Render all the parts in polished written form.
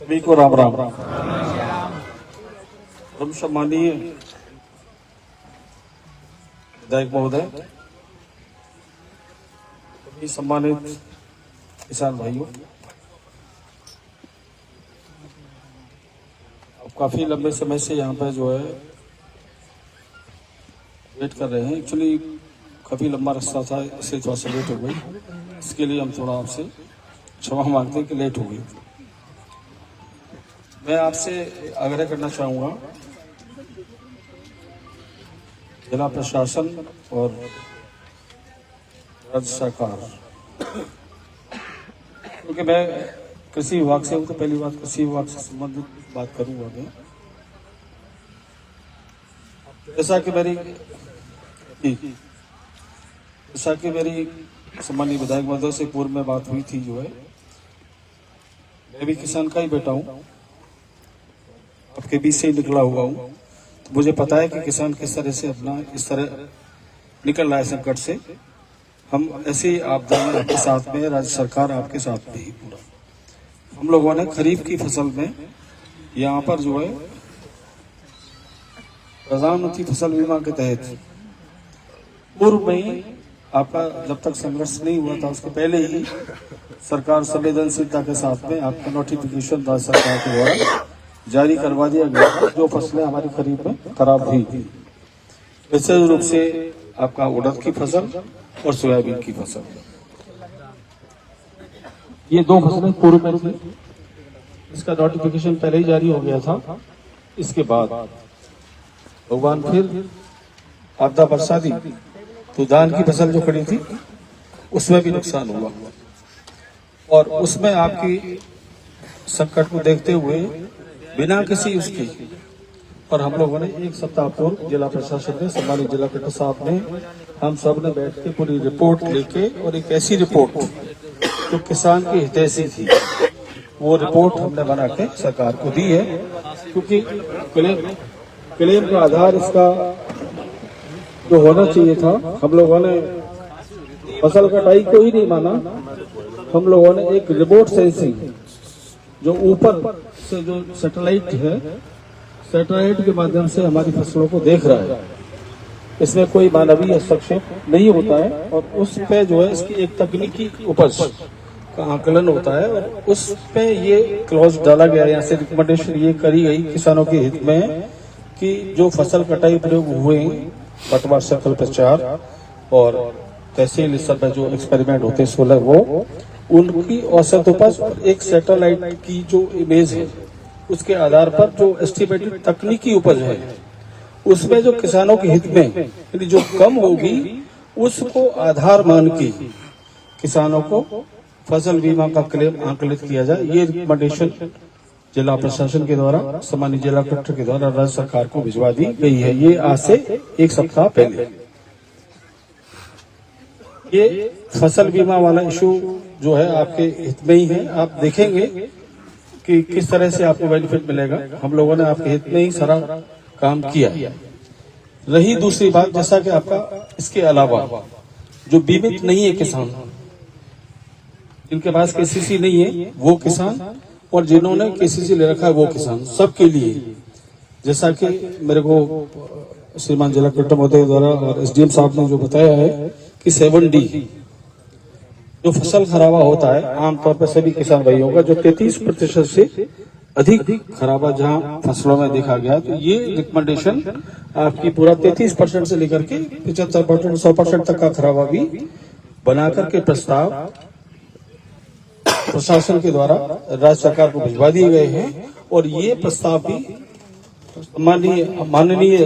सभी को राम राम। हम सम्मानीय विधायक महोदय, सभी सम्मानित किसान भाइयों, अब काफी लंबे समय से यहाँ पर जो है वेट कर रहे हैं। एक्चुअली काफी लंबा रास्ता था, इसलिए थोड़ा सा लेट हो गई। इसके लिए हम थोड़ा आपसे क्षमा मांगते हैं कि लेट हो गई। मैं आपसे आग्रह करना चाहूँगा, जिला प्रशासन और राज्य सरकार, क्योंकि मैं कृषि विभाग से हूँ तो पहली बात कृषि विभाग से संबंधित बात करूँगा मैं। जैसा कि मेरी सम्मानीय विधायक महोदय से पूर्व में बात हुई थी, जो है मैं भी किसान का ही बेटा हूँ, आपके बीच से ही निकला हुआ हूँ। तो मुझे पता है कि किसान किस तरह से अपना इस तरह निकल रहा है संकट से। हम ऐसे आपदा में आपके साथ में, राज्य सरकार आपके साथ में ही पूरा। हम लोगों ने खरीफ की फसल में यहाँ पर जो है प्रधानमंत्री फसल बीमा के तहत पूर्व में ही आपका जब तक संघर्ष नहीं हुआ था उसके पहले ही सरकार संवेदनशीलता के साथ में आपका नोटिफिकेशन राज्य सरकार के द्वारा जारी करवा दिया गया, जो फसलें हमारी खरीफ में खराब हुई थी। विशेष रूप से आपका उड़द की फसल और सोयाबीन की फसल, ये दो फसलें पूर्व में थी। इसका नोटिफिकेशन पहले ही जारी हो गया था। इसके बाद भगवान फिर आपदा बरसा दी, तो धान की फसल जो खड़ी थी उसमें भी नुकसान हुआ, और उसमें आपकी संकट को देखते हुए बिना किसी उसकी, और हम लोगों ने एक सप्ताह पूर्व जिला प्रशासन ने, सम्मानित जिला कलेक्टर साहब ने, हम सब ने बैठ के पूरी रिपोर्ट लेके, और एक ऐसी रिपोर्ट जो किसान की हितैषी थी, वो रिपोर्ट हमने बना के सरकार को दी है। क्योंकि क्लेम का आधार इसका जो होना चाहिए था, हम लोगों ने फसल कटाई को ही नहीं माना। हम लोगों ने एक रिमोट सेंसिंग, जो ऊपर से जो सैटेलाइट है, सैटेलाइट के माध्यम से हमारी फसलों को देख रहा है, इसमें कोई मानवीय हस्तक्षेप नहीं होता है, और उस पे जो है इसकी एक तकनीकी उपज का आकलन होता है, और उस पे ये क्लॉज डाला गया, यहाँ से रिकमेंडेशन ये करी गई किसानों के हित में कि जो फसल कटाई प्रयोग हुए पटवार सर्कल पर 4 और तहसील स्तर पर जो एक्सपेरिमेंट होते हैं 16, वो उनकी औसत उपज और एक सैटेलाइट की जो इमेज है उसके आधार पर जो एस्टिमेटेड तकनीकी उपज है, उसमें जो किसानों के हित में यानी जो कम होगी उसको आधार मान के किसानों को फसल बीमा का क्लेम आंकलित किया जाए। ये रिकमेंडेशन जिला प्रशासन के द्वारा, सम्मानित जिला कलेक्टर के द्वारा राज्य सरकार को भिजवा दी गई है। ये आज से एक सप्ताह पहले ये फसल बीमा वाला इशू जो है आपके हित में ही है। आप देखेंगे कि किस तरह से आपको बेनिफिट मिलेगा। हम लोगों ने आपके हित में ही सारा काम किया। रही दूसरी बात, जैसा कि आपका इसके अलावा जो बीमित नहीं है किसान, जिनके पास केसीसी नहीं है वो किसान, और जिन्होंने केसीसी ले रखा है वो किसान, सबके लिए, जैसा कि मेरे को श्रीमान जिला कलेक्टर महोदय द्वारा और एसडीएम साहब ने जो बताया है कि 7D जो फसल खराबा होता है आमतौर पर सभी किसान भाइयों का, जो 33% से अधिक खराबा जहां फसलों में देखा गया, तो ये रिकमेंडेशन आपकी पूरा 33% से लेकर के 75%, 100% तक का खराबा भी बना करके प्रस्ताव प्रशासन के द्वारा राज्य सरकार को भिजवा दिए गए हैं। और ये प्रस्ताव भी माननीय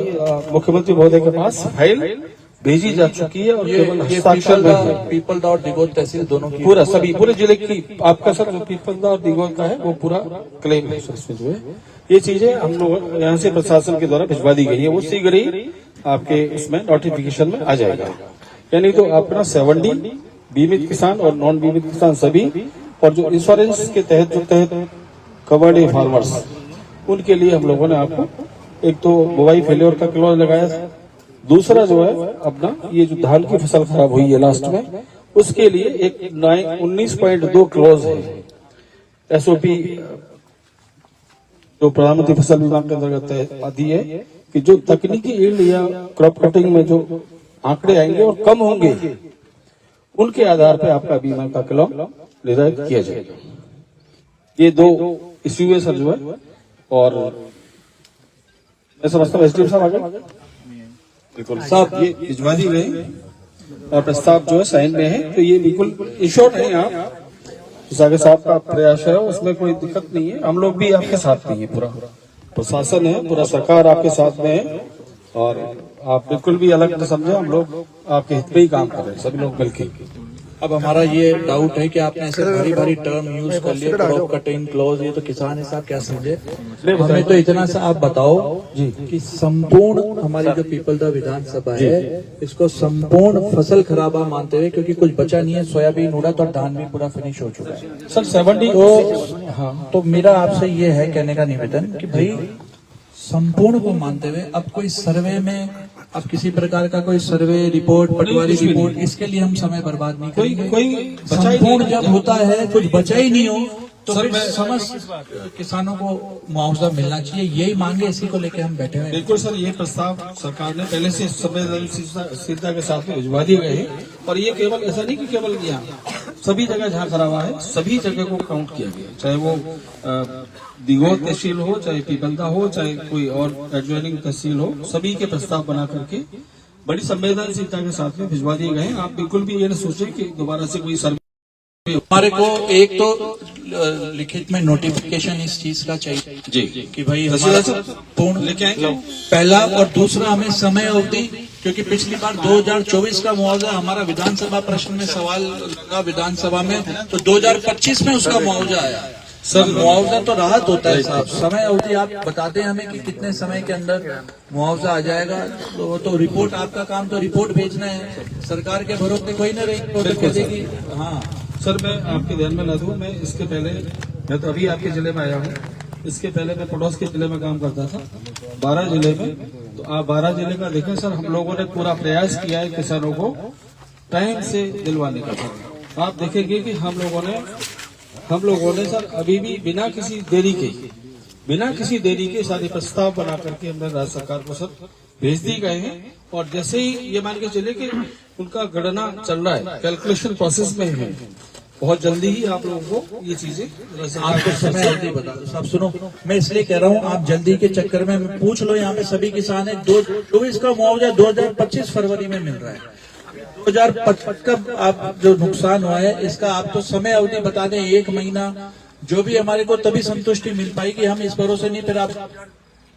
मुख्यमंत्री महोदय के पास फाइल भेजी जा चुकी है, और केवल हस्ताक्षर में है। पीपलदा और दिगोद तहसील दोनों की पूरा सभी पूरे जिले की आपका सर जो पीपलदा और दिगोद का है वो पूरा क्लेम है। इसमें जो है ये चीजें हम लोग यहाँ से प्रशासन के द्वारा भिजवा दी गई है, वो शीघ्र ही आपके इसमें नोटिफिकेशन में आ जाएगा। यानी तो अपना 7D बीमित किसान और नॉन बीमित किसान सभी, और जो इंश्योरेंस के तहत कवर्ड फार्मर्स, उनके लिए हम लोगों ने आपको एक तो बुवाई फेलियर का क्लॉज लगाया, दूसरा जो है अपना ये जो धान की फसल खराब हुई है लास्ट में, उसके लिए एक 19.2 क्लॉज है एसओपी जो प्रधानमंत्री फसल बीमा के अंतर्गत आती है कि जो तकनीकी यील्ड या क्रॉप कटिंग में जो आंकड़े आएंगे और कम होंगे, उनके आधार पर आपका बीमा का क्लेम निर्धारित किया जाएगा। ये दो इश्यू है सर जो है, और मैं समझता हूँ एसडीएम साहब आगे बिल्कुल साहब ये भिजवा दी गए और प्रस्ताव जो है साइन में है, तो ये बिल्कुल इंश्योर्ड है। यहाँ सागर साहब का प्रयास है, उसमें कोई दिक्कत नहीं है। हम लोग भी आपके साथ नहीं है, पूरा प्रशासन है, पूरा सरकार आपके साथ में है, और आप बिल्कुल भी अलग न समझे, हम लोग आपके हित में ही काम कर रहे हैं, सभी लोग मिलकर। अब हमारा ये डाउट है कि आपने ऐसे भारी भारी टर्म यूज कर लिए, क्रॉप कटिंग क्लॉज, ये तो किसान हिसाब क्या समझे। हमें तो इतना सा आप बताओ जी कि संपूर्ण हमारी जो पीपलदा विधानसभा है, इसको संपूर्ण फसल खराबा मानते हुए, क्योंकि कुछ बचा नहीं है, सोयाबीन उड़ा तो धान भी पूरा फिनिश हो चुका है सर 70 तो हाँ, तो मेरा आपसे ये है कहने का निवेदन कि भाई संपूर्ण को मानते हुए अब कोई सर्वे में, अब किसी प्रकार का कोई सर्वे रिपोर्ट, पटवारी रिपोर्ट, इसके लिए हम समय बर्बाद नहीं करेंगे। कोई संपूर्ण जब होता है कुछ बचा ही नहीं हो तो फिर समस्त किसानों को मुआवजा मिलना चाहिए, यही मांगे, इसी को लेकर हम बैठे हुए। बिल्कुल सर, ये प्रस्ताव सरकार ने पहले से संवेदनशीलता के साथ में भिजवा दिए गए हैं, और ये केवल ऐसा नहीं कि केवल यहाँ, सभी जगह जहाँ खरा हुआ है सभी जगह को काउंट किया गया, चाहे वो दिगोद तहसील हो, चाहे पीपलदा हो, चाहे कोई और एडजॉइनिंग तहसील हो, सभी के प्रस्ताव बना करके बड़ी संवेदनशीलता के साथ में भिजवा दिए गए हैं। आप बिल्कुल भी ये न सोचें कि दोबारा से कोई सर्वे। हमारे को एक तो लिखित में नोटिफिकेशन इस चीज का चाहिए जी कि भाई हमारा पूर्ण लेके आएंगे पहला, और दूसरा हमें समय अवधि, क्योंकि पिछली बार 2024 का मुआवजा हमारा विधानसभा प्रश्न में सवाल लगा विधानसभा में, तो 2025 में उसका मुआवजा आया। सर मुआवजा तो राहत होता है साहब, समय अवधि आप बताते हैं हमें कि कितने समय के अंदर मुआवजा आ जाएगा। तो रिपोर्ट, आपका काम तो रिपोर्ट भेजना है, सरकार के भरोसे कोई न रही। हाँ सर, मैं आपके ध्यान में ला दूं, मैं इसके पहले, मैं तो अभी आपके जिले में आया हूँ, इसके पहले मैं पड़ोस के जिले में काम करता था 12 जिले में। तो आप 12 जिले का देखें सर, हम लोगों ने पूरा प्रयास किया है किसानों को टाइम से दिलवाने का। सर आप देखेंगे कि हम लोगों ने सर अभी भी बिना किसी देरी के सारे प्रस्ताव बना करके हमने राज्य सरकार को सर भेज दी गए हैं, और जैसे ही ये मान के चले कि उनका गणना चल रहा है, कैलकुलेशन प्रोसेस में है, बहुत जल्दी ही आप लोगों को ये चीजें आपको समय अवधि बता दो। सब सुनो, मैं इसलिए कह रहा हूँ, आप जल्दी के चक्कर में पूछ लो, यहाँ पे सभी किसान है। 2024 का मुआवजा 2025 फरवरी में मिल रहा है। 2025 का आप जो नुकसान हुआ है, इसका आप तो समय अवधि बता दें, 1 महीना, जो भी हमारे को तभी संतुष्टि मिल पाएगी। हम इस भरोसे नहीं, फिर आप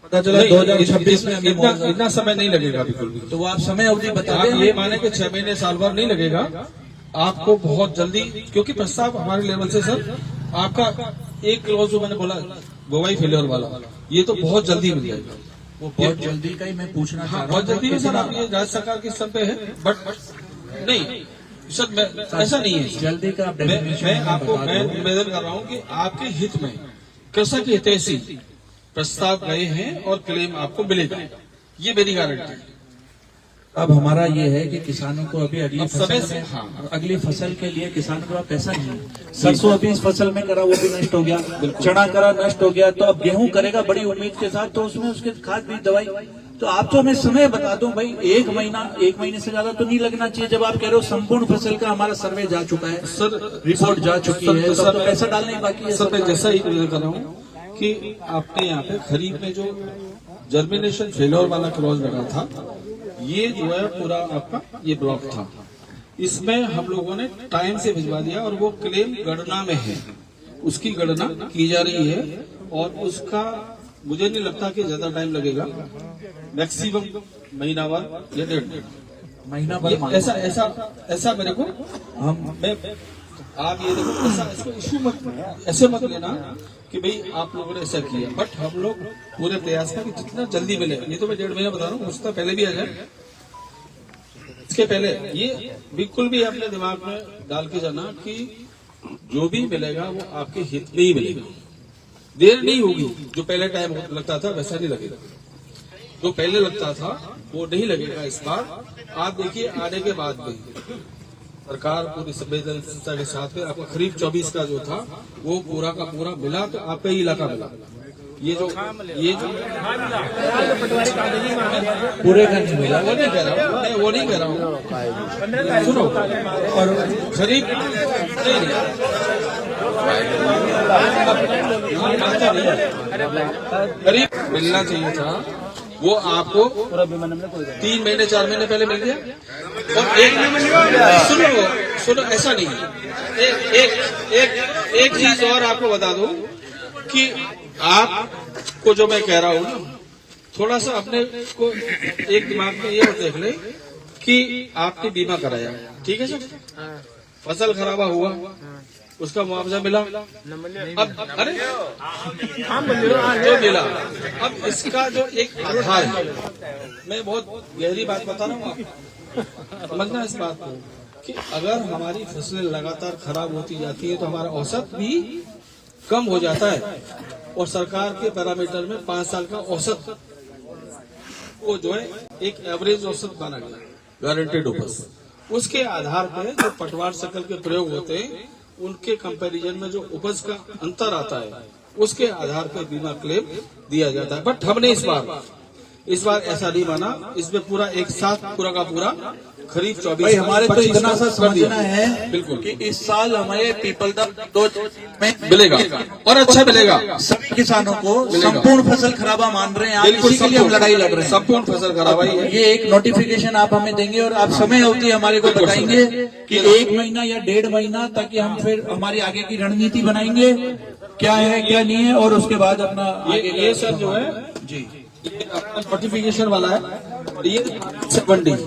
पता चला 2026 में इतना समय नहीं लगेगा बिल्कुल भी। तो आप समय अवधि बता दें, ये माने कि 6 महीने साल भर नहीं लगेगा आपको, बहुत जल्दी, क्योंकि प्रस्ताव हमारे लेवल से सर आपका एक क्लॉज जो मैंने बोला बोवाई फेलियर वाला, ये तो बहुत जल्दी मिल जाएगा। वो बहुत जल्दी का ही मैं पूछना चाह रहा हूँ। बहुत जल्दी में सर, आप ये राज्य सरकार के स्तर पे है, बट नहीं सर, ऐसा नहीं है जल्दी का। मैं आपको निवेदन कर रहा हूँ कि आपके हित में कृषक हितैषी प्रस्ताव गए हैं और क्लेम आपको मिलेगा, ये मेरी गारंटी है। अब हमारा ये है कि किसानों को अभी अगली समय फसल से में, अगली फसल के लिए किसानों के पास पैसा नहीं है। सरसों अभी इस फसल में करा, वो भी नष्ट हो गया, चना करा, नष्ट हो गया, तो अब गेहूं करेगा बड़ी उम्मीद के साथ, तो उसमें उसके खाद बीज दवाई, तो आप तो हमें समय बता दो भाई। 1 महीने से ज्यादा तो नहीं लगना चाहिए। जब आप कह रहे हो संपूर्ण फसल का हमारा सर्वे जा चुका है, सर रिपोर्ट जा चुकी है, तो पैसा डालने बाकी है। सर मैं जैसा ही निवेदन कर रहा हूँ कि आपने यहाँ पे खरीफ में जो जर्मिनेशन फेलियर वाला क्लॉज लगा था, ये जो है पूरा आपका ये ब्लॉक था, इसमें हम लोगों ने टाइम से भिजवा दिया, और वो क्लेम गणना में है, उसकी गणना की जा रही है, और उसका मुझे नहीं लगता कि ज्यादा टाइम लगेगा, मैक्सिमम महीना भर या 1.5 महीना भर। ऐसा मेरे को आप ये देखो, इसको इशू मत ऐसे मत लेना कि भाई आप लोगों ने ऐसा किया, बट हम लोग पूरे प्रयास में कि जितना जल्दी मिले, नहीं तो मैं 1.5 महीना बता रहा हूँ, उससे पहले भी आ जाए। इसके पहले ये बिल्कुल भी अपने दिमाग में डाल के जाना कि जो भी मिलेगा वो आपके हित में ही मिलेगा, देर नहीं होगी। जो पहले टाइम लगता था वैसा नहीं लगेगा, जो पहले लगता था वो नहीं लगेगा इस बार। आप देखिए, आने के बाद में सरकार पूरी संवेदनशीलता के साथ में आपको खरीफ 24 का जो था वो पूरा का पूरा मिला, तो आपका ही इलाका मिला, ये जो पूरे का नहीं मिला। वो नहीं कह रहा हूँ मैं, वो नहीं कह रहा हूँ, सुनो। और खरीद गरीब मिलना चाहिए था, वो आपको 3 महीने 4 महीने पहले मिल गया। और सुनो ऐसा नहीं है। एक चीज और आपको बता दूं कि आपको जो मैं कह रहा हूँ, थोड़ा सा अपने को एक दिमाग में ये देख ले कि आपने बीमा कराया, ठीक है सर, फसल खराबा हुआ, उसका मुआवजा मिला, अब अरे जो मिला, अब इसका जो एक आधार है, मैं बहुत गहरी बात बता रहा हूँ आपको, समझना इस बात को कि अगर हमारी फसलें लगातार खराब होती जाती है तो हमारा औसत भी कम हो जाता है। और सरकार के पैरामीटर में 5 साल का औसत वो जो है एक एवरेज औसत माना गया, गारंटेड उपज, उसके आधार पर जो पटवार शकल के प्रयोग होते हैं उनके कंपैरिजन में जो उपज का अंतर आता है उसके आधार पर बीमा क्लेम दिया जाता है। बट हमने इस बार ऐसा नहीं माना, इसमें पूरा एक साथ पूरा का पूरा खरीफ 24 हमारे तो इतना सा समझना है बिल्कुल कि इस साल हमें पीपल दा 2 में मिलेगा और अच्छा मिलेगा। सभी किसानों को संपूर्ण फसल खराबा मान रहे हैं आप, बिल्कुल, इसी के लिए हम लड़ाई लड़ रहे हैं। संपूर्ण फसल खराबा ही है। ये एक नोटिफिकेशन आप हमें देंगे और आप समय अवधि हमारे को बताएंगे कि 1 महीना या 1.5 महीना, ताकि हम फिर हमारी आगे की रणनीति बनाएंगे क्या है क्या नहीं है, और उसके बाद अपना ये सर जो है जी ये अपना नोटिफिकेशन वाला है, ये 70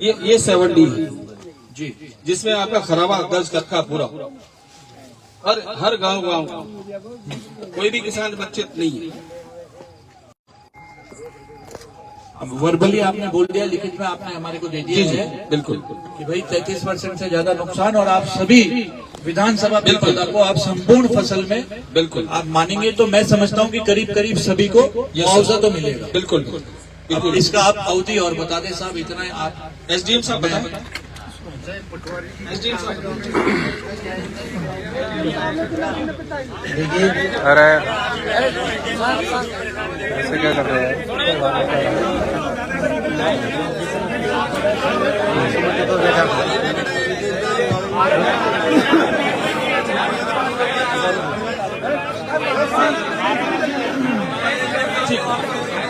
ये 70 है जी, जिसमें आपका खराबा दर्ज रखा पूरा हर गांव कोई भी किसान वंचित नहीं है। अब वर्बली आपने बोल दिया, लिखित में आपने हमारे को दे दिया है बिल्कुल कि भाई 33% से ज्यादा नुकसान, और आप सभी विधानसभा पीपलदा को आप संपूर्ण फसल में बिल्कुल आप मानेंगे तो मैं समझता हूँ कि करीब सभी को मुआवजा तो मिलेगा। बिल्कुल अब इसका आप अवधि और बता दें साहब, इतना आप एसडीएम साहब बताएं। एसडीएम साहब अरे ऐसे क्या कर रहे हैं?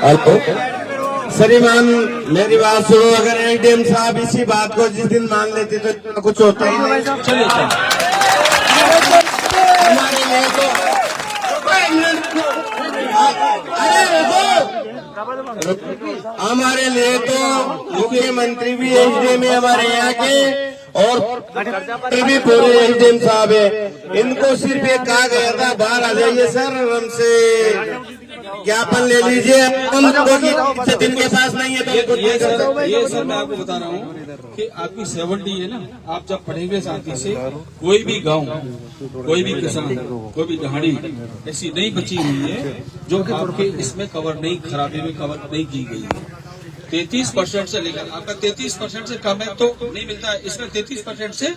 हेलो श्रीमान, मेरी बात सुनो। अगर एडीएम साहब इसी बात को जिस दिन मान लेते तो कुछ होता ही नहीं। चलिए हमारे लिए तो हमारे लिए तो मुख्यमंत्री भी एसडीएम है हमारे यहाँ के, और भी पूरे एसडीएम साहब है। इनको सिर्फ एक कहा गया था बाहर आ जाइए सर, हमसे ज्ञापन ले लीजिए, जिनके पास नहीं है तो ये सर मैं आपको बता रहा हूँ कि आपकी 70 है ना, आप जब पढ़ेंगे साथी से, कोई भी गांव, कोई भी किसान, कोई भी दहाड़ी ऐसी नहीं बची हुई है जो आपके इसमें कवर नहीं, खराबी में कवर नहीं की गई है। 33% से लेकर आपका 33% से कम है तो नहीं मिलता है, इसमें 33% से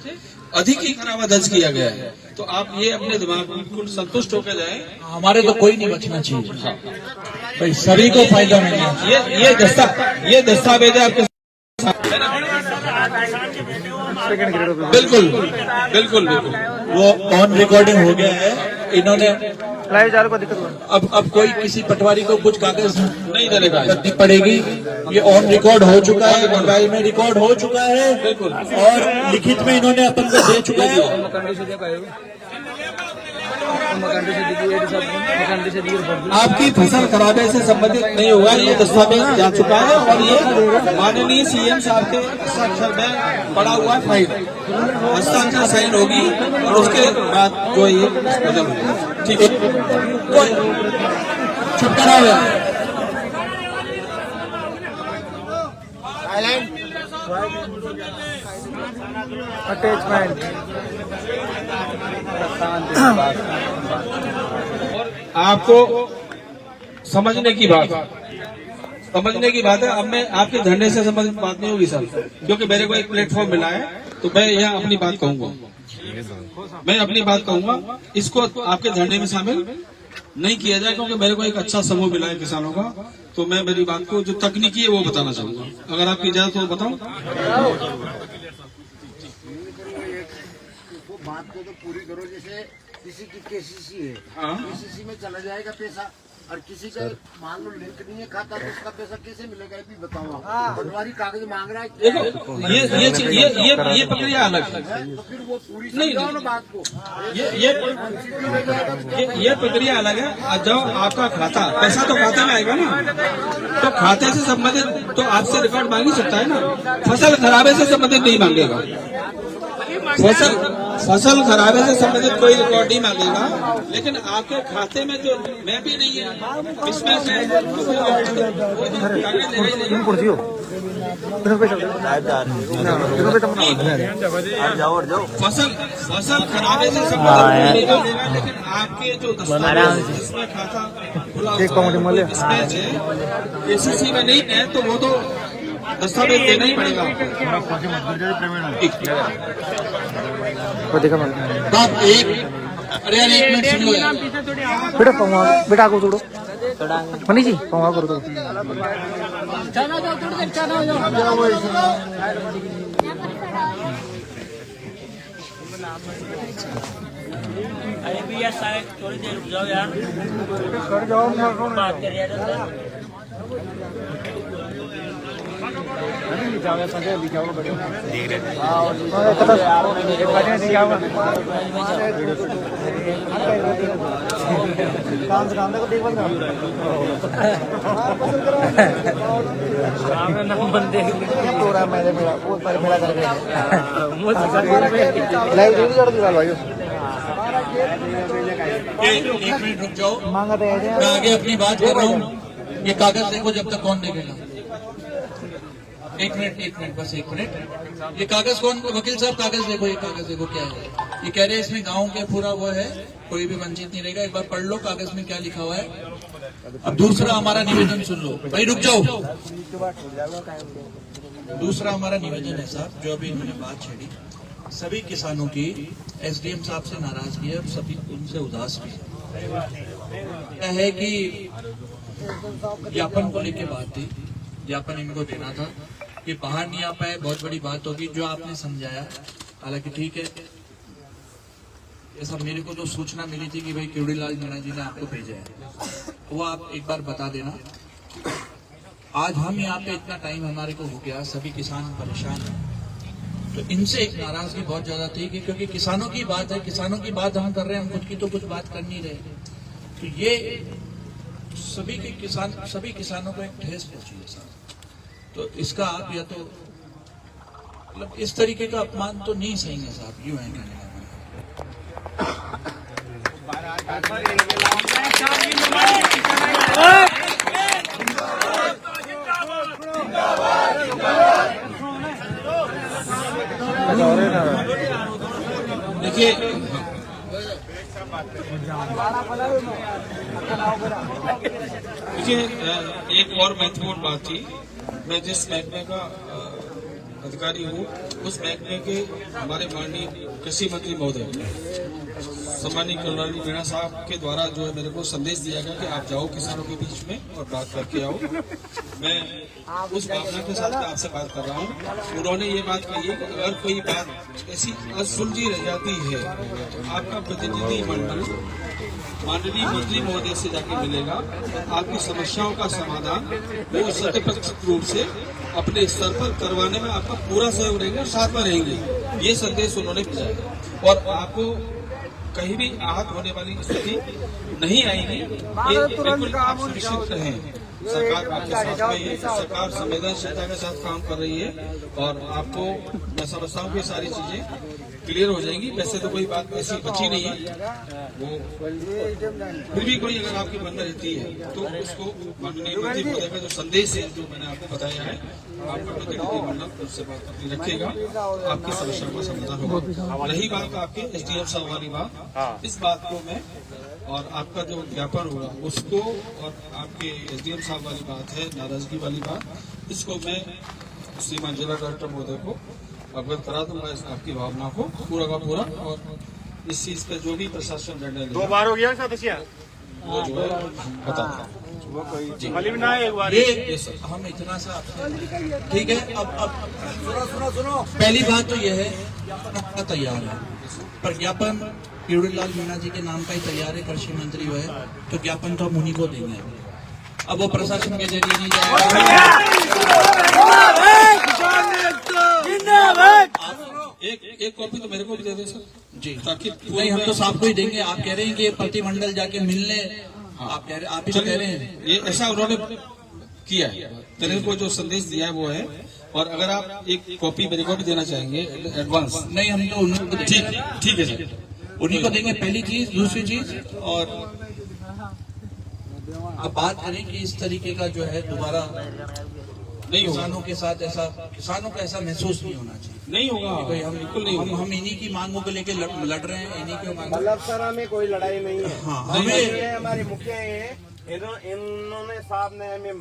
अधिक ही खराबा दर्ज किया गया है। तो आप ये अपने दिमाग में बिल्कुल संतुष्ट होकर जाएं, हमारे तो कोई नहीं बचना चाहिए भाई, सभी को फायदा मिलना। ये दस्तावेज है आपके बिल्कुल बिल्कुल बिल्कुल वो ऑन रिकॉर्डिंग हो गया है। इन्होंने लाइव चालू को दिक्कत हुआ। अब कोई किसी पटवारी को कुछ कागज नहीं देगा, करनी पड़ेगी। ये ऑन रिकॉर्ड हो चुका है, मोबाइल में रिकॉर्ड हो चुका है, बिल्कुल, और लिखित में इन्होंने अपन को दे चुका है। आपकी फसल खराबे से संबंधित नहीं होगा, ये दस्तावेज जा चुका है और ये माननीय सीएम साहब के हस्ताक्षर में पड़ा हुआ है, फाइल हस्ताक्षर साइन होगी और उसके बाद जो ये ठीक है छुटकारा हुआ। अटैचमेंट और आपको समझने की बात है। अब मैं आपके धरने से संबंधित बात नहीं होगी सर, क्योंकि मेरे को एक प्लेटफॉर्म मिला है तो मैं यहाँ अपनी बात कहूंगा, इसको आपके धरने में शामिल नहीं किया जाए, क्योंकि मेरे को एक अच्छा समूह मिला है किसानों का। तो मैं मेरी बात को जो तकनीकी है वो बताना चाहूंगा, अगर आपकी इजाजत हो बताऊं। बात को तो पूरी करो। जैसे किसी की केसीसी है, हाँ। केसीसी में चला जाएगा पैसा, और किसी का मान लो लिंक नहीं है खाता, तो उसका पैसा कैसे मिलेगा ये भी बताओ। पटवारी कागज मांग रहा है, देखो ये प्रक्रिया अलग है। तो फिर वो पूरी नहीं, समझाओ ना बात को। ये प्रक्रिया अलग है। जब आपका खाता, पैसा तो खाते में आएगा ना, तो खाते से संबंधित तो आपसे रिकॉर्ड मांग ही सकता है ना। फसल खराबे से संबंधित नहीं मांगेगा, फसल खराबे से संबंधित कोई रिकॉर्ड नहीं मांगेगा, लेकिन आपके खाते में जो मैं भी नहीं है इसमें से फसल खराबे से संबंधित नहीं देगा, लेकिन आपके जो दस्तावेज जिसमें खाता खुला केसीसी में नहीं है, तो वो तो दस्तावेज देना ही पड़ेगा। बात एक, अरे यार 1 मिनट सुन लो यार। बेटा पंगा बेटा आगो छोड़ो मनी जी पंगा करो तो अरे भैया शायद थोड़ी देर रुक जाओ यार, कर जाओ बात कर रहे थे। एक मिनट रुक जाओ, मैं आगे अपनी बात कर रहा हूँ। ये कागज देखो जब तक कौन देखेगा। एक मिनट बस 1 मिनट। ये कागज कौन, वकील साहब कागज देखो, ये कागज देखो क्या है। ये कह रहे हैं इसमें गांव के पूरा वो है, कोई भी वंचित नहीं रहेगा। एक बार पढ़ लो कागज में क्या लिखा हुआ है। अब दूसरा हमारा निवेदन सुन लो भाई, रुक जाओ। दूसरा हमारा निवेदन है साहब, जो अभी इन्होंने बात छेड़ी, सभी किसानों की एसडीएम साहब से नाराजगी है, सभी उनसे उदास भी है। क्या है कि ज्ञापन को लेके बात थी, ज्ञापन इनको देना था, कि बाहर नहीं आ पाए, बहुत बड़ी बात होगी। जो आपने समझाया, हालांकि ठीक है, ऐसा मेरे को तो सूचना मिली थी कि भाई केवड़ीलाल मीणा जी ने आपको भेजा है, वो आप एक बार बता देना। आज हम यहाँ पे इतना टाइम हमारे को हो गया, सभी किसान परेशान हैं, तो इनसे एक नाराजगी बहुत ज्यादा थी कि क्योंकि किसानों की बात है, किसानों की बात हम कर रहे हैं, हम खुद की तो कुछ बात कर नहीं रहे। तो ये सभी किसानों को एक ठेस पहुंची है साहब। तो इसका आप या तो मतलब इस तरीके का अपमान तो नहीं सही है साहब, यूं है कहने का। देखिए एक और महत्वपूर्ण बात थी, मैं जिस महकमे का अधिकारी हूँ, उस महकमे के हमारे माननीय कृषि मंत्री महोदय सम्मानीय कर्नल मीणा साहब के द्वारा जो है मेरे को संदेश दिया गया कि आप जाओ किसानों के बीच में और बात करके आओ। मैं उस भावना के साथ आपसे बात कर रहा हूँ। उन्होंने ये बात कही है कि अगर कोई बात ऐसी असुलझी रह जाती है तो आपका प्रतिनिधि मंडल माननीय मंत्री महोदय से जाके मिलेगा, आपकी समस्याओं का समाधान वो शतप्रतिशत रूप से अपने स्तर पर करवाने में आपका पूरा सहयोग रहेगा, साथ में रहेंगे। ये संदेश उन्होंने भेजा और आपको कहीं भी आहत होने वाली स्थिति नहीं आएगी, ये बिल्कुल आप सुनिश्चित रहें। सरकार आपके साथ में है, सरकार संवेदनशीलता के साथ काम कर रही है और आपको मैं समझता हूँ कि सारी चीजें क्लियर हो जाएंगी। वैसे तो कोई बात ऐसी बची नहीं है, वो फिर भी कोई अगर आपकी मन में रहती है तो उसको माननीय मंत्री महोदय का जो संदेश है जो मैंने आपको बताया है, आपका प्रतिनिधि मंडल उससे बात करके रखेगा, आपकी समस्या का समाधान होगा। रही बात आपके एसडीएम साहब वाली बात, इस बात को मैं और आपका जो ज्ञापन होगा उसको और आपके एसडीएम साहब वाली बात है, नाराजगी वाली बात, इसको मैं श्रीमान जिला कलेक्टर महोदय को अवगत करा दूंगा, इस आपकी भावना को पूरा का पूरा, और इस चीज पे जो भी प्रशासन निर्णय लेगा। 2 बार हो गया सदस्य वो जो है बता दें। ये हम इतना सा आपसे ठीक है। अब सुनो पहली बात तो यह है ज्ञापन तैयार है, पर ज्ञापन किरोड़ीलाल मीणा जी के नाम का ही तैयार है, कृषि मंत्री हुए तो ज्ञापन तो हम उन्हीं को देंगे। अब वो प्रशासन के जरिए नहीं जाएगा। एक कॉपी तो मेरे को भी दे दे सर जी ताकि नहीं, हम तो सबको ही देंगे। आप कह रहे हैं कि प्रतिमंडल जाके मिलने, आप कह रहे, आप ही तो कह रहे हैं ये ऐसा उन्होंने किया है, तेरे को जो संदेश दिया है वो है। और अगर आप एक कॉपी मेरे को भी देना चाहेंगे एडवांस, नहीं हम तो उन्हीं को देंगे। ठीक है सर, उन्हीं को देंगे पहली चीज। दूसरी चीज, और अब बात करें कि इस तरीके का जो है दोबारा नहीं होगा, किसानों के साथ ऐसा, किसानों को ऐसा महसूस नहीं होना चाहिए। नहीं होगा भाई हम बिल्कुल नहीं होगा। हम इन्हीं की मांगों को लेके लड़ रहे हैं, इन्हीं की मांगों। मतलब सर हमें कोई लड़ाई नहीं है। हाँ, हमें हमारे मुखिया हैं, इन्होंने साहब ने हमें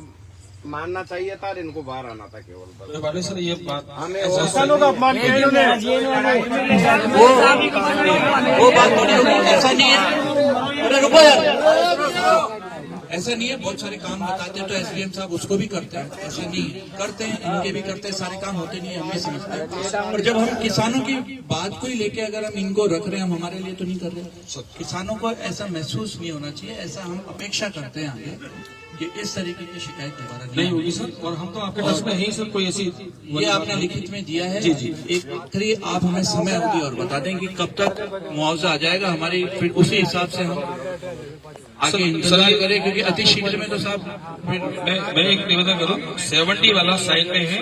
मानना चाहिए था, इनको बाहर आना था केवल। तो वाले सर ये बात हमें किसानों का अपमान किया इन्होंने। वो बात तो नहीं होगी, ऐसा नहीं है। अरे रुको यार, ऐसा नहीं है। बहुत सारे काम बताते हैं तो एसडीएम साहब उसको भी करते हैं, ऐसा नहीं है, करते हैं, इनके भी करते हैं, सारे काम होते नहीं है, हम भी समझते हैं। पर जब हम किसानों की बात को ही लेके अगर हम इनको रख रहे हैं, हम हमारे लिए तो नहीं कर रहे। किसानों को ऐसा महसूस नहीं होना चाहिए, ऐसा हम अपेक्षा करते हैं आगे कि इस तरीके की शिकायत दोबारा नहीं होगी सर। और हम तो आपके पास में है ही सर, कोई ऐसी ये आपने लिखित में दिया है। जी जी। एक आखिरी आप हमें समय अवधि और बता दें कि कब तक मुआवजा आ जाएगा हमारी, फिर उसी हिसाब से हम आगे इंतजार करें, क्योंकि अति शीघ्र में तो साहब मैं एक निवेदन करूं, 70 वाला साइड में है,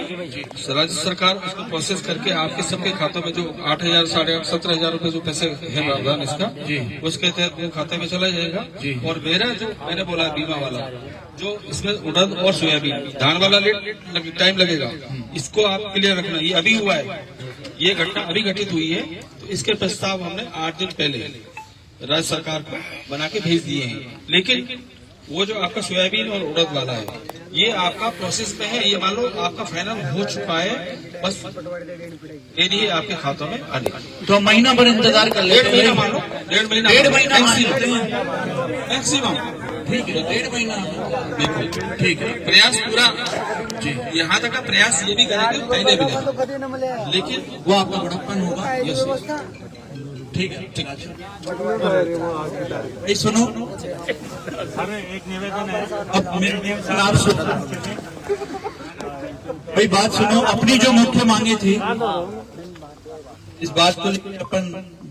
राज्य सरकार उसको प्रोसेस करके आपके सबके खातों में जो 8,000 8,500 17,000 रुपए जो पैसे है प्रावधान इसका जी, उसके तहत वो खाते में चला जाएगा जी। और मेरा जो मैंने बोला बीमा वाला जो इसमें उड़द और सोयाबीन धान वाला लेट टाइम लगेगा, इसको आप क्लियर रखना। ये अभी हुआ है, ये घटना अभी घटित हुई है, तो इसके प्रस्ताव हमने 8 दिन पहले राज्य सरकार को बना के भेज दिए हैं। लेकिन वो जो आपका सोयाबीन और उड़द वाला है ये आपका प्रोसेस में है, ये मान लो आपका फाइनल हो चुका है, बस देनी है आपके खातों में आने। तो महीना भर इंतजार कर लेते हैं। 1.5 महीना मान लो, 1.5 महीना मैक्सिमम। ठीक है, 1.5 महीना बिल्कुल ठीक है। प्रयास पूरा जी, यहाँ तक का प्रयास ये भी करेंगे पहले भी नहीं, लेकिन वो आपका बड़प्पन होगा। यस ठीक है, ठीक है। ये सुनो, एक निवेदन है। अब मेरे आप सुनो भाई, बात सुनो। अपनी जो मुख्य मांगे थी, इस बात को लेकर अपन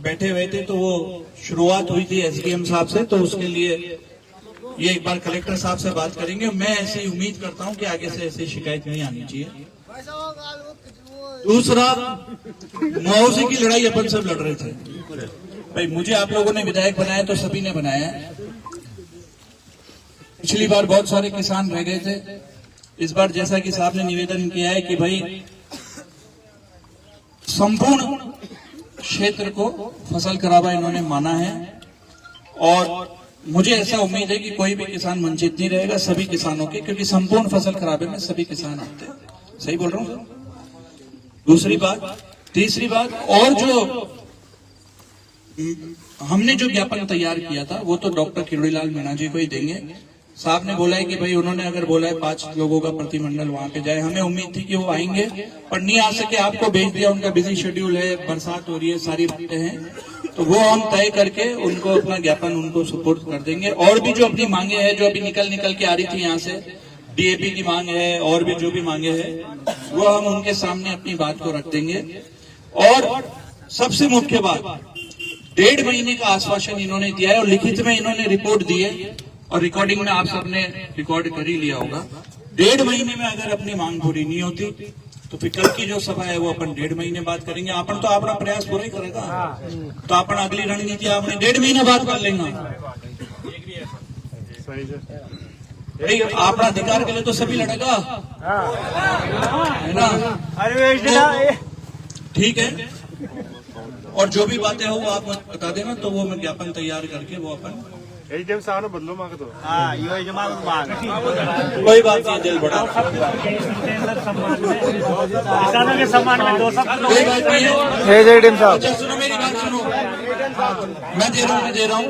बैठे हुए थे, तो वो शुरुआत हुई थी एसडीएम साहब से, तो उसके लिए ये एक बार कलेक्टर साहब से बात करेंगे। मैं ऐसे ही उम्मीद करता हूं कि आगे से ऐसी शिकायत नहीं आनी चाहिए। दूसरा, मुआवजे की लड़ाई अपन सब लड़ रहे थे भाई। मुझे आप लोगों ने विधायक बनाया तो सभी ने बनाया है। पिछली बार बहुत सारे किसान रह गए थे, इस बार जैसा कि साहब ने निवेदन किया है कि भाई संपूर्ण क्षेत्र को फसल खराबा इन्होंने माना है, और मुझे ऐसा उम्मीद है कि कोई भी किसान वंचित नहीं रहेगा, सभी किसानों के, क्योंकि संपूर्ण फसल खराबे में सभी किसान आते हैं। सही बोल रहा हूँ? दूसरी बात, तीसरी बात, और जो हमने जो ज्ञापन तैयार किया था वो तो डॉक्टर किरोड़ीलाल मीणा जी को ही देंगे। साहब ने बोला है कि भाई उन्होंने अगर बोला है 5 लोगों का प्रतिमंडल वहां पे जाए, हमें उम्मीद थी कि वो आएंगे, पर नहीं आ सके, आपको भेज दिया, उनका बिजी शेड्यूल है, बरसात हो रही है, सारी बातें हैं, तो वो हम तय करके उनको अपना ज्ञापन उनको सुपुर्द कर देंगे। और भी जो अपनी मांगे हैं, जो अभी निकल के आ रही थी यहाँ से, डीएपी की मांग है और भी जो भी मांगे हैं, वो हम उनके सामने अपनी बात को रख देंगे। और सबसे मुख्य बात, 1.5 महीने का आश्वासन इन्होंने दिया है और लिखित में इन्होंने रिपोर्ट दी है, और रिकॉर्डिंग में आप सबने रिकॉर्ड कर ही लिया होगा। 1.5 महीने में अगर अपनी मांग पूरी नहीं होती तो फिर कल की जो सभा है वो अपन 1.5 महीने बाद करेंगे। अपन तो अपना प्रयास पूरा ही करेगा, तो अपन अगली रणनीति आपने 1.5 महीने बाद कर लेंगे। अपना अधिकार के लिए तो सभी लड़ेगा, है ना? ठीक है, और जो भी बातें हो वो आप बता देना, तो वो मैं ज्ञापन तैयार करके वो अपन बदलो मांग दो। कोई बात नहीं, दिल बड़ा, किसानों के सम्मान में 2 शब्द कोई बात नहीं है। जय जय डीएम साहब। अच्छा सुनो, मेरी बात सुनो, मैं दे रहा हूँ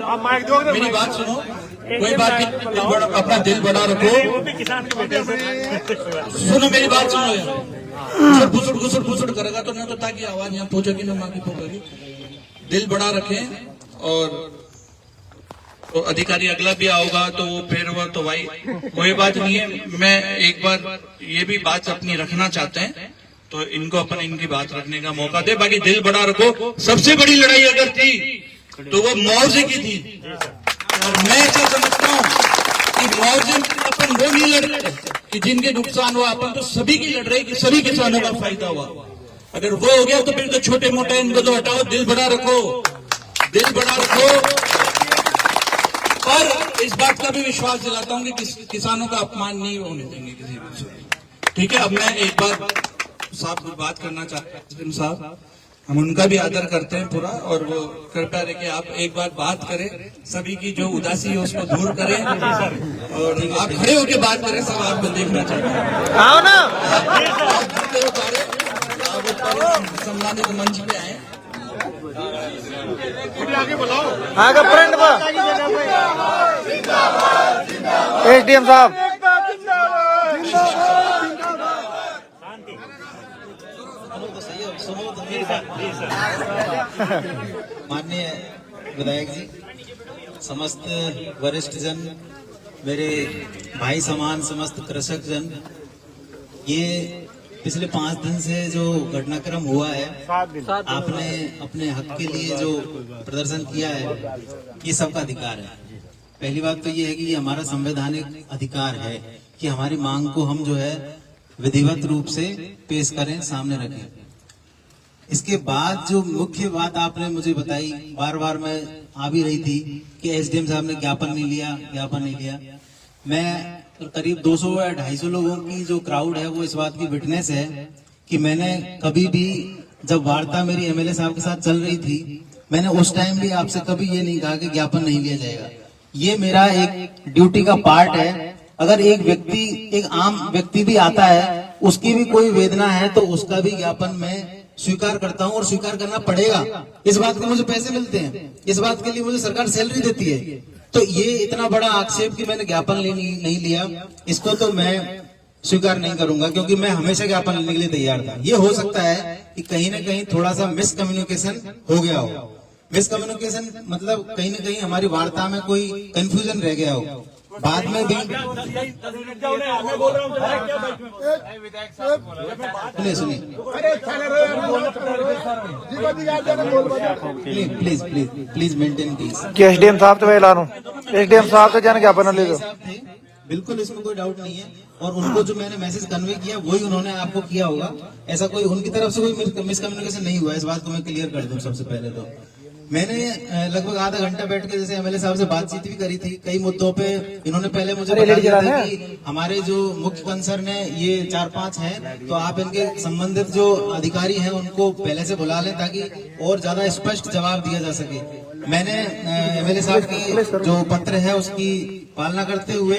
मेरी बात सुनो, कोई बात नहीं, अपना दिल बड़ा रखो। सुनो मेरी बात सुनो यार, घुसड़ करेगा तो ना, तो ताकि आवाज यहाँ पहुंचेगी ना, माँ की पहुंचेगी। दिल बड़ा रखें, और तो अधिकारी अगला भी आओगा तो वो फिर वो तो भाई कोई बात नहीं है। मैं एक बार ये भी बात अपनी रखना चाहते हैं, तो इनको अपन इनकी बात रखने का मौका दे। बाकी दिल बड़ा रखो। सबसे बड़ी लड़ाई अगर थी तो वो मुआवजे की थी, और मैं ऐसा समझता हूँ कि मुआवजे अपन वो नहीं लड़ रहे कि जिनके नुकसान हुआ, अपन तो सभी की लड़ रहे कि सभी किसानों का फायदा हुआ। अगर वो हो गया तो फिर तो छोटे मोटे इनको तो हटाओ। दिल बड़ा रखो, दिल बड़ा रखो। और इस बात का भी विश्वास दिलाता हूं कि किसानों का अपमान नहीं होने देंगे किसी भी से। ठीक है, अब मैं एक बार साहब कुछ बात करना चाहते हैं। साहब, हम उनका भी आदर करते हैं पूरा, और वो कृपया रहे कि आप एक बार बात करें, सभी की जो उदासी है उसको दूर करें, और आप खड़े होकर बात करें। सब आपको देखना चाहते हैं। आओ ना, सम्मानित मंच पे आए। आगे फ्रंट पर एसडीएम साहब। माननीय विधायक जी, समस्त वरिष्ठ जन, मेरे भाई समान समस्त कृषक जन, ये पिछले 5 दिन से जो घटनाक्रम हुआ है, आपने अपने हक के लिए जो प्रदर्शन किया है, ये सबका अधिकार है। पहली बात तो ये है कि ये हमारा संवैधानिक अधिकार है कि हमारी मांग को हम जो है विधिवत रूप से पेश करें, सामने रखें। इसके बाद जो मुख्य बात आपने मुझे बताई, बार बार मैं आ भी रही थी कि एसडीएम साहब ने ज्ञापन नहीं लिया। मैं करीब 200 या 250 लोगों की जो क्राउड है वो इस बात की विटनेस है कि मैंने कभी भी, जब वार्ता मेरी एमएलए साहब के साथ चल रही थी, मैंने उस टाइम भी आपसे कभी ये नहीं कहा कि ज्ञापन नहीं लिया जाएगा। ये मेरा एक ड्यूटी का पार्ट है। अगर एक व्यक्ति, एक आम व्यक्ति भी आता है, उसकी भी कोई वेदना है, तो उसका भी ज्ञापन मैं स्वीकार करता हूं, और स्वीकार करना पड़ेगा। इस बात के मुझे पैसे मिलते हैं, इस बात के लिए मुझे सरकार सैलरी देती है। तो ये इतना बड़ा आक्षेप कि मैंने ज्ञापन नहीं लिया, इसको तो मैं स्वीकार नहीं करूंगा, क्योंकि मैं हमेशा ज्ञापन लेने के लिए तैयार था। ये हो सकता है कि कहीं ना कहीं थोड़ा सा मिसकम्युनिकेशन हो गया हो। मिसकम्युनिकेशन मतलब कहीं ना कहीं हमारी वार्ता में कोई कंफ्यूजन रह गया हो। बाद में भी सुनिए प्लीज मेंटेन पीस। एसडीएम साहब तो ऐलान हो, एसडीएम साहब तो जान ज्ञापन ले लो। बिल्कुल, इसमें कोई डाउट नहीं है, और उनको जो मैंने मैसेज कन्वे किया वही उन्होंने आपको किया होगा। ऐसा कोई उनकी तरफ से कोई मिसकम्युनिकेशन नहीं हुआ, इस बात को मैं क्लियर कर दूं। सबसे पहले तो मैंने लगभग आधा घंटा बैठ के जैसे एमएलए साहब से बातचीत भी करी थी कई मुद्दों पे। इन्होंने पहले मुझे बता दिया था कि हमारे जो मुख्य कंसर्न है ये 4-5 हैं, तो आप इनके संबंधित जो अधिकारी हैं उनको पहले से बुला लें, ताकि और ज्यादा स्पष्ट जवाब दिया जा सके। मैंने एमएलए साहब की जो पत्र है उसकी पालना करते हुए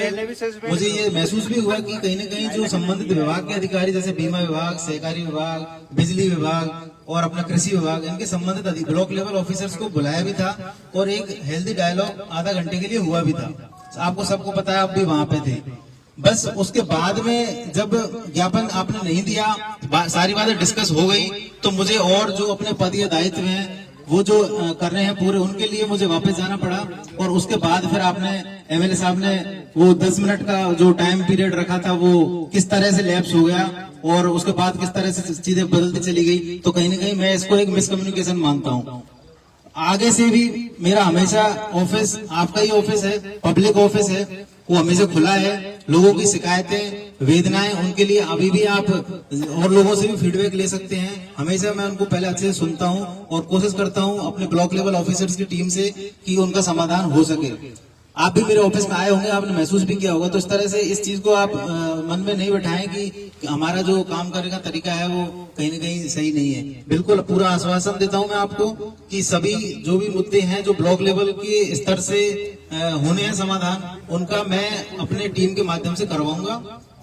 मुझे ये महसूस भी हुआ कि कहीं न कहीं जो संबंधित विभाग के अधिकारी, जैसे बीमा विभाग, सहकारी विभाग, बिजली विभाग और अपना कृषि विभाग, इनके संबंधित ब्लॉक लेवल ऑफिसर्स को बुलाया भी था, और एक हेल्दी डायलॉग आधा घंटे के लिए हुआ भी था। आपको सबको पता है, आप भी वहां पे थे। बस उसके बाद में जब ज्ञापन आपने नहीं दिया, सारी बातें डिस्कस हो गई, तो मुझे और जो अपने पद या दायित्व हैं वो जो कर रहे हैं पूरे, उनके लिए मुझे वापस जाना पड़ा। और उसके बाद फिर आपने एमएलए साहब ने वो 10 मिनट का जो टाइम पीरियड रखा था वो किस तरह से लैप्स हो गया, और उसके बाद किस तरह से चीजें बदलती चली गई। तो कहीं ना कहीं मैं इसको एक मिसकम्युनिकेशन मानता हूँ। आगे से भी मेरा हमेशा ऑफिस, आपका ही ऑफिस है, पब्लिक ऑफिस है, वो हमेशा खुला है। लोगों की शिकायतें, वेदनाएं, उनके लिए अभी भी आप और लोगों से भी फीडबैक ले सकते हैं। हमेशा मैं उनको पहले अच्छे से सुनता हूं और कोशिश करता हूं अपने ब्लॉक लेवल ऑफिसर्स की टीम से कि उनका समाधान हो सके। आप भी मेरे ऑफिस में आए होंगे, आपने महसूस भी किया होगा। तो इस तरह से इस चीज को आप मन में नहीं बैठाएं कि हमारा जो काम करने का तरीका है वो कहीं ना कहीं सही नहीं है। बिल्कुल पूरा आश्वासन देता हूं मैं आपको कि सभी जो भी मुद्दे हैं जो ब्लॉक लेवल के स्तर से होने हैं समाधान, उनका मैं अपने टीम के माध्यम से करवाऊंगा।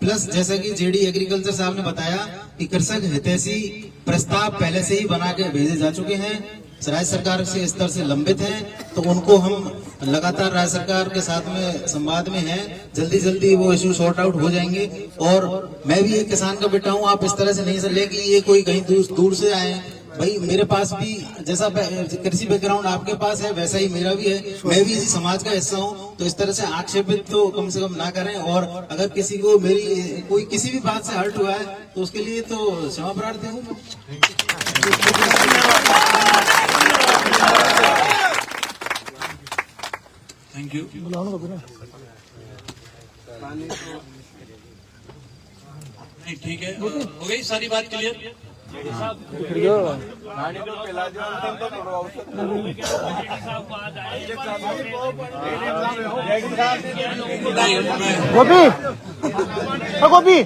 प्लस जैसा कि जेडी एग्रीकल्चर साहब ने बताया कि कृषक हितैषी प्रस्ताव पहले से ही बना के भेजे जा चुके हैं। राज्य सरकार से स्तर से लंबित हैं, तो उनको हम लगातार राज्य सरकार के साथ में संवाद में हैं। जल्दी जल्दी वो इशू सॉर्ट आउट हो जाएंगे। और मैं भी एक किसान का बेटा हूँ, आप इस तरह से नहीं सर ले कि ये कोई कहीं दूर से आए। भाई मेरे पास भी जैसा कृषि बैकग्राउंड आपके पास है वैसा ही मेरा भी है, मैं भी इसी समाज का हिस्सा हूँ। तो इस तरह से आक्षेपित तो कम से कम ना करें। और अगर किसी को मेरी कोई किसी भी बात से हर्ट हुआ है तो उसके लिए तो क्षमा प्रार्थी हूँ। Thank you. नहीं ठीक है, हो गई सारी बात क्लियर। गोपी गोपी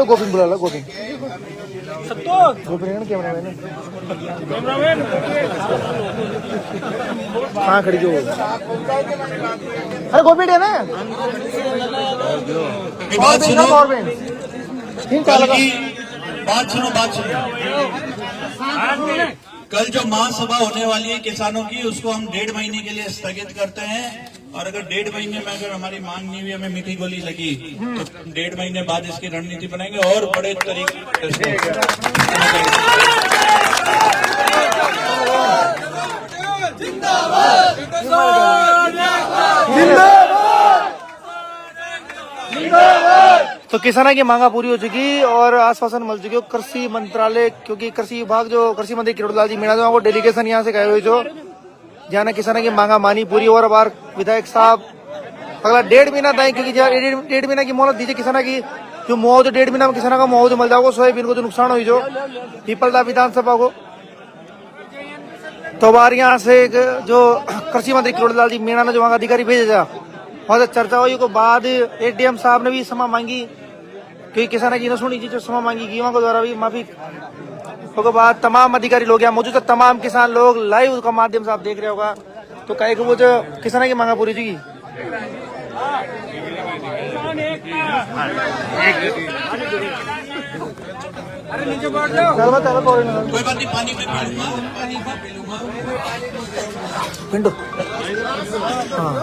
गोपी बुला ला गोपी गोपी कैमरामैन हाँ खड़ी जो अरे गोपी डे ना बात सुनो, बात सुनो। कल जो महासभा होने वाली है किसानों की, उसको हम 1.5 महीने के लिए स्थगित करते हैं। और अगर 1.5 महीने में अगर हमारी मांग नहीं हुई, हमें मीठी गोली लगी, तो 1.5 महीने बाद इसकी रणनीति बनाएंगे और बड़े तरीके से। तो किसानों की मांगा पूरी हो चुकी और आश्वासन मिल चुकी है कृषि मंत्रालय, क्योंकि कृषि विभाग जो कृषि मंत्री किरोड़लाल जी मीणा जो वो डेलीगेशन यहाँ से गए हुए जो जाना किसानों की मांगा मानी पूरी। और बार विधायक साहब अगला 1.5 महीना दें, क्योंकि 1.5 महीना की मोहलत दीजिए किसानों की। जो मुआवजा 1.5 महीना में किसानों का मुआवजा मिल जाओगे, सोयाबीन को जो नुकसान हुई जो पीपलदा विधानसभा को। तो बार यहाँ से जो कृषि मंत्री किरोड़लाल जी मीणा ने जो वहाँ अधिकारी भेजे जा वहाँ से चर्चा हुई को बाद एडीएम साहब ने भी क्षमा मांगी, क्योंकि किसानों की न सुनी जो क्षमा मांगी गई वहाँ को द्वारा भी माफी के बाद तमाम अधिकारी लोग यहाँ मौजूद है, तमाम किसान लोग लाइव का माध्यम से आप देख रहे होगा। तो कहे कि वो जो किसानों की मांगा पूरी की कोई बात नहीं, पानी में पी लूंगा। पिंडो हाँ।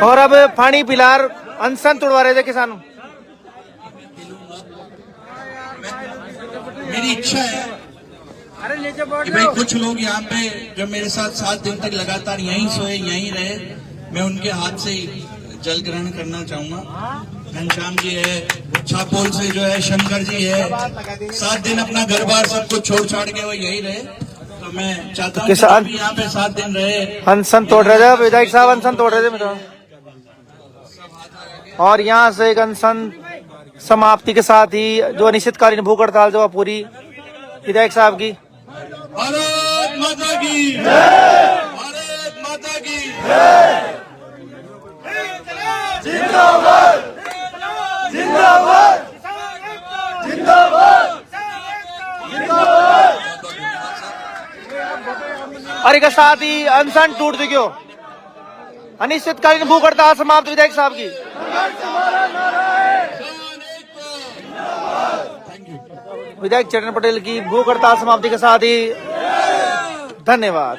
और अब पानी पिलार अनशन तोड़वा रहे थे किसान। मेरी इच्छा है कि भाई कुछ लोग यहाँ पे जो मेरे साथ 7 दिन तक लगातार यहीं सोए यहीं रहे, मैं उनके हाथ से जल ग्रहण करना चाहूंगा। घनश्याम जी है, छापोल से जो है शंकर जी है, 7 दिन अपना घर बार सब कुछ छोड़ छाड़ के वो यही रहे। तो मैं चाहता हूँ कि यहाँ पे 7 दिन रहे। अनशन तोड़ रहे थे विधायक साहब, अनशन तोड़ रहे थे मेरा। और यहाँ से एक अनशन समाप्ति के साथ ही जो अनिश्चितकालीन भूख हड़ताल जो पूरी विधायक साहब की। भारत माता की, भारत माता की जिंदाबाद जिंदाबाद जिंदाबाद जिंदाबाद। और एक साथ ही अनशन टूट चुकी हो, अनिश्चितकालीन भूख हड़ताल समाप्त विधायक साहब की। विधायक चरण पटेल की भूख हड़ताल समाप्ति के साथ ही धन्यवाद।